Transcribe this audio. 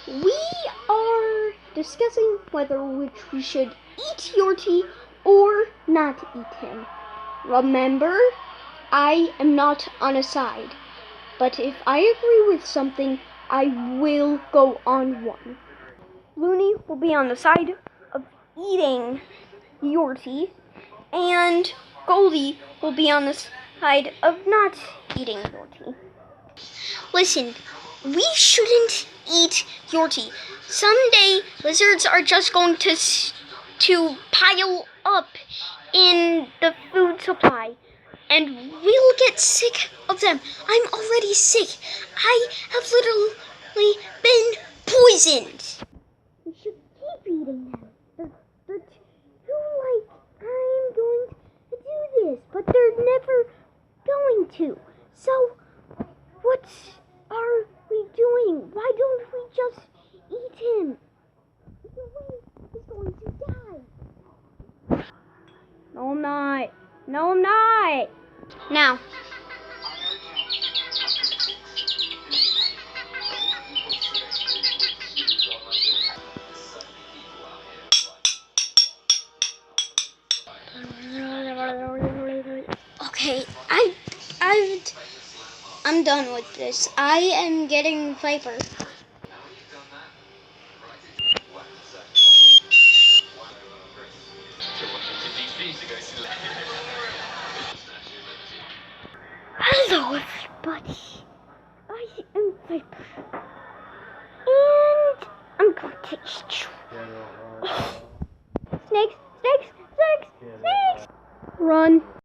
We are discussing whether which we should eat Yorti or not eat him. Remember, I am not on a side, but if I agree with something, I will go on one. Looney will be on the side of eating Yorti, and Goldie will be on the side of not eating Yorti. Listen, we shouldn't eat Yorti. Someday, lizards are just going to pile up in the food supply, and we'll get sick of them. I'm already sick. I have literally been poisoned. We should keep eating them. They're too I'm going to do this, but they're never going to. So, what are we doing? Why don't we just eat him? He's going to die. No, I'm not. No, I'm not. Now. Okay, I'm done with this. I am getting Viper. Hello, everybody. I am Viper, and I'm going to eat you. Snakes, snakes, snakes, snakes. Run.